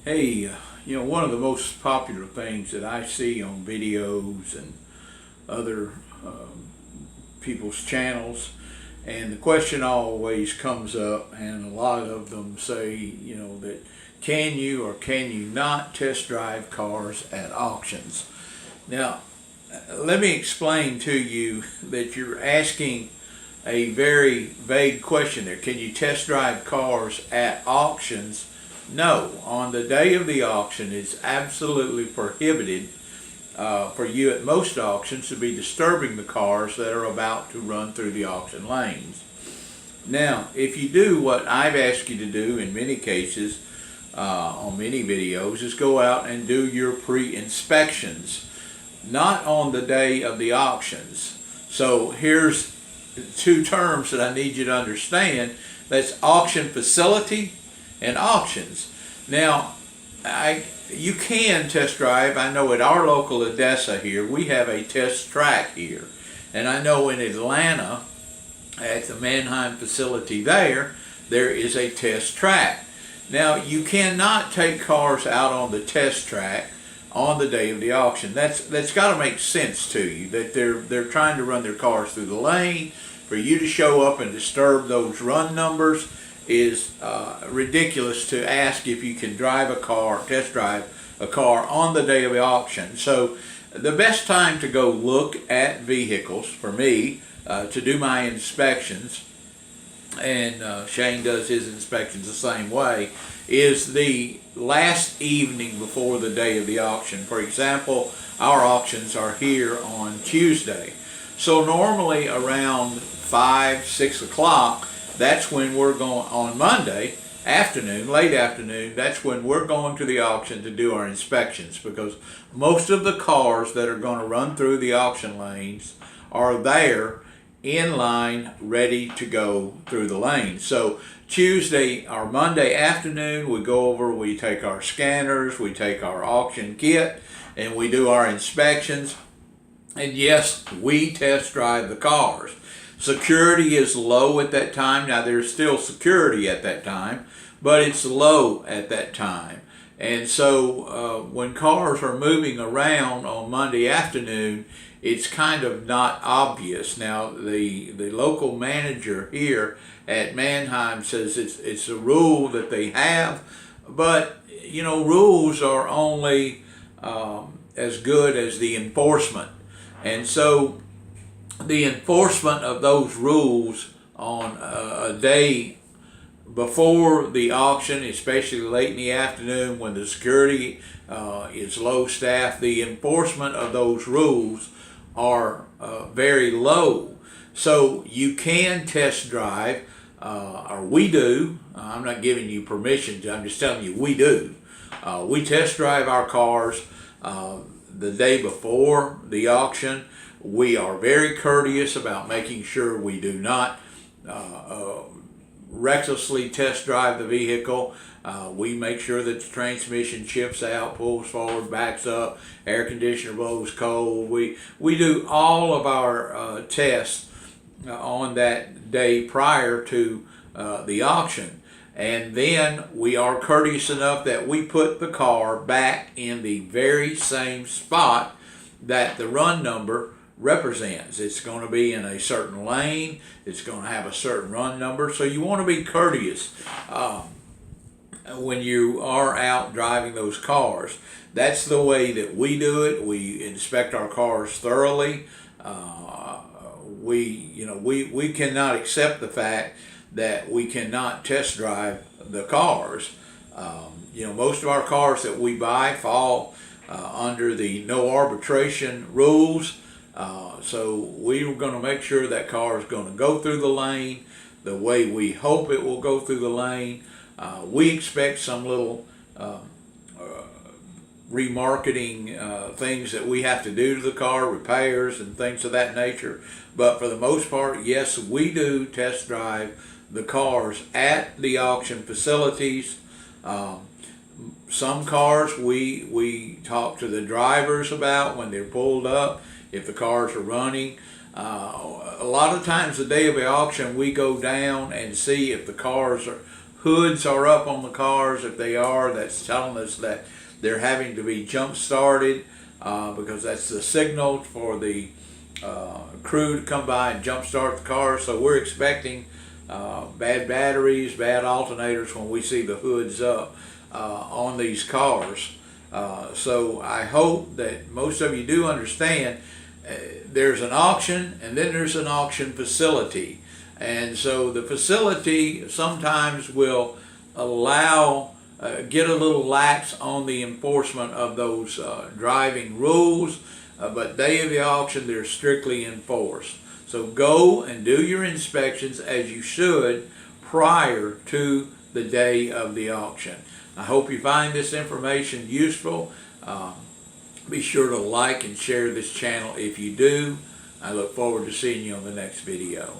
Hey, one of the most popular things that I see on videos and other people's channels, and the question always comes up, and a lot of them say, that can you or can you not test drive cars at auctions? Now, let me explain to you that you're asking a very vague question there. Can you test drive cars at auctions? No. On the day of the auction, it's absolutely prohibited for you at most auctions to be disturbing the cars that are about to run through the auction lanes. Now, if you do what I've asked you to do in many cases on many videos, is go out and do your pre-inspections, not on the day of the auctions. So here's two terms that I need you to understand. That's auction facility and auctions. Now, you can test drive. I know at our local Odessa here, we have a test track here. And I know in Atlanta, at the Mannheim facility there is a test track. Now, you cannot take cars out on the test track on the day of the auction. That's got to make sense to you, that they're trying to run their cars through the lane. For you to show up and disturb those run numbers is ridiculous to ask if you can test drive a car on the day of the auction. So the best time to go look at vehicles for me to do my inspections, and Shane does his inspections the same way, is the last evening before the day of the auction. For example, our auctions are here on Tuesday. So normally around 5, 6 o'clock, that's when we're going, on Monday afternoon, late afternoon, that's when we're going to the auction to do our inspections, because most of the cars that are going to run through the auction lanes are there in line, ready to go through the lane. So Tuesday or Monday afternoon, we take our scanners, we take our auction kit, and we do our inspections. And yes, we test drive the cars. Security is low at that time. Now, there's still security at that time, but it's low at that time. And so when cars are moving around on Monday afternoon, it's kind of not obvious. Now, the local manager here at Mannheim says it's a rule that they have, but rules are only as good as the enforcement. And so the enforcement of those rules on a day before the auction, especially late in the afternoon when the security is low staffed, the enforcement of those rules are very low. So you can test drive, or we do. I'm not giving you permission to, I'm just telling you we do. We test drive our cars the day before the auction. We are very courteous about making sure we do not recklessly test drive the vehicle. We make sure that the transmission chips out, pulls forward, backs up, air conditioner blows cold. We do all of our tests on that day prior to the auction. And then we are courteous enough that we put the car back in the very same spot that the run number represents. It's going to be in a certain lane. It's going to have a certain run number. So you want to be courteous when you are out driving those cars. That's the way that we do it. We inspect our cars thoroughly. We cannot accept the fact that we cannot test drive the cars. Most of our cars that we buy fall under the no arbitration rules. So we're going to make sure that car is going to go through the lane the way we hope it will go through the lane. We expect some little remarketing things that we have to do to the car, repairs and things of that nature. But for the most part, yes, we do test drive the cars at the auction facilities. Some cars we talk to the drivers about when they're pulled up, if the cars are running. A lot of times the day of the auction, we go down and see if the cars are hoods are up on the cars. If they are, that's telling us that they're having to be jump started because that's the signal for the crew to come by and jump start the car. So we're expecting bad batteries, bad alternators when we see the hoods up on these cars. So I hope that most of you do understand there's an auction and then there's an auction facility. And so the facility sometimes will allow, get a little lax on the enforcement of those driving rules, but day of the auction they're strictly enforced. So go and do your inspections as you should prior to the day of the auction. I hope you find this information useful. Be sure to like and share this channel if you do. I look forward to seeing you on the next video.